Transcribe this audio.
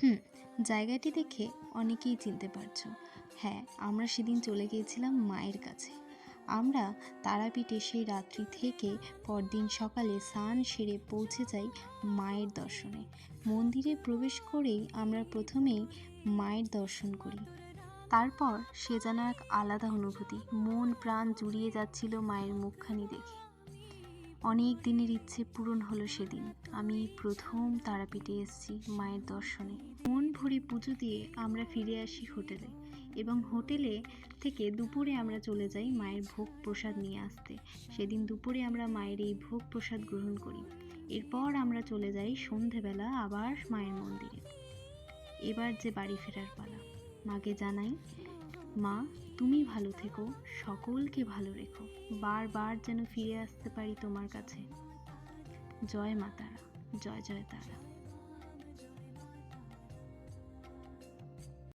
হুম, জায়গাটি দেখে অনেকেই চিনতে পারছো। হ্যাঁ, আমরা সেদিন চলে গিয়েছিলাম মায়ের কাছে। আমরা তারাপীঠে সেই রাত্রি থেকে পরদিন সকালে স্নান সেরে পৌঁছে যাই মায়ের দর্শনে। মন্দিরে প্রবেশ করেই আমরা প্রথমেই মায়ের দর্শন করি। তারপর সে যেন এক আলাদা অনুভূতি, মন প্রাণ জুড়িয়ে যাচ্ছিল মায়ের মুখখানি দেখে। অনেক দিনের ইচ্ছে পূরণ হলো সেদিন। আমি প্রথম তারাপীঠে এসেছি মায়ের দর্শনে। মন ভরে পুজো দিয়ে আমরা ফিরে আসি হোটেলে, এবং হোটেলে থেকে দুপুরে আমরা চলে যাই মায়ের ভোগ প্রসাদ নিয়ে আসতে। সেদিন দুপুরে আমরা মায়ের এই ভোগ প্রসাদ গ্রহণ করি। এরপর আমরা চলে যাই সন্ধেবেলা আবার মায়ের মন্দিরে। এবার যে বাড়ি ফেরার পালা। মাকে জানাই, মা তুমি ভালো থেকো, সকলকে ভালো রেখো, বারবার যেন ফিরে আসতে পারি তোমার কাছে। জয় মা তারা, জয় জয় তারা।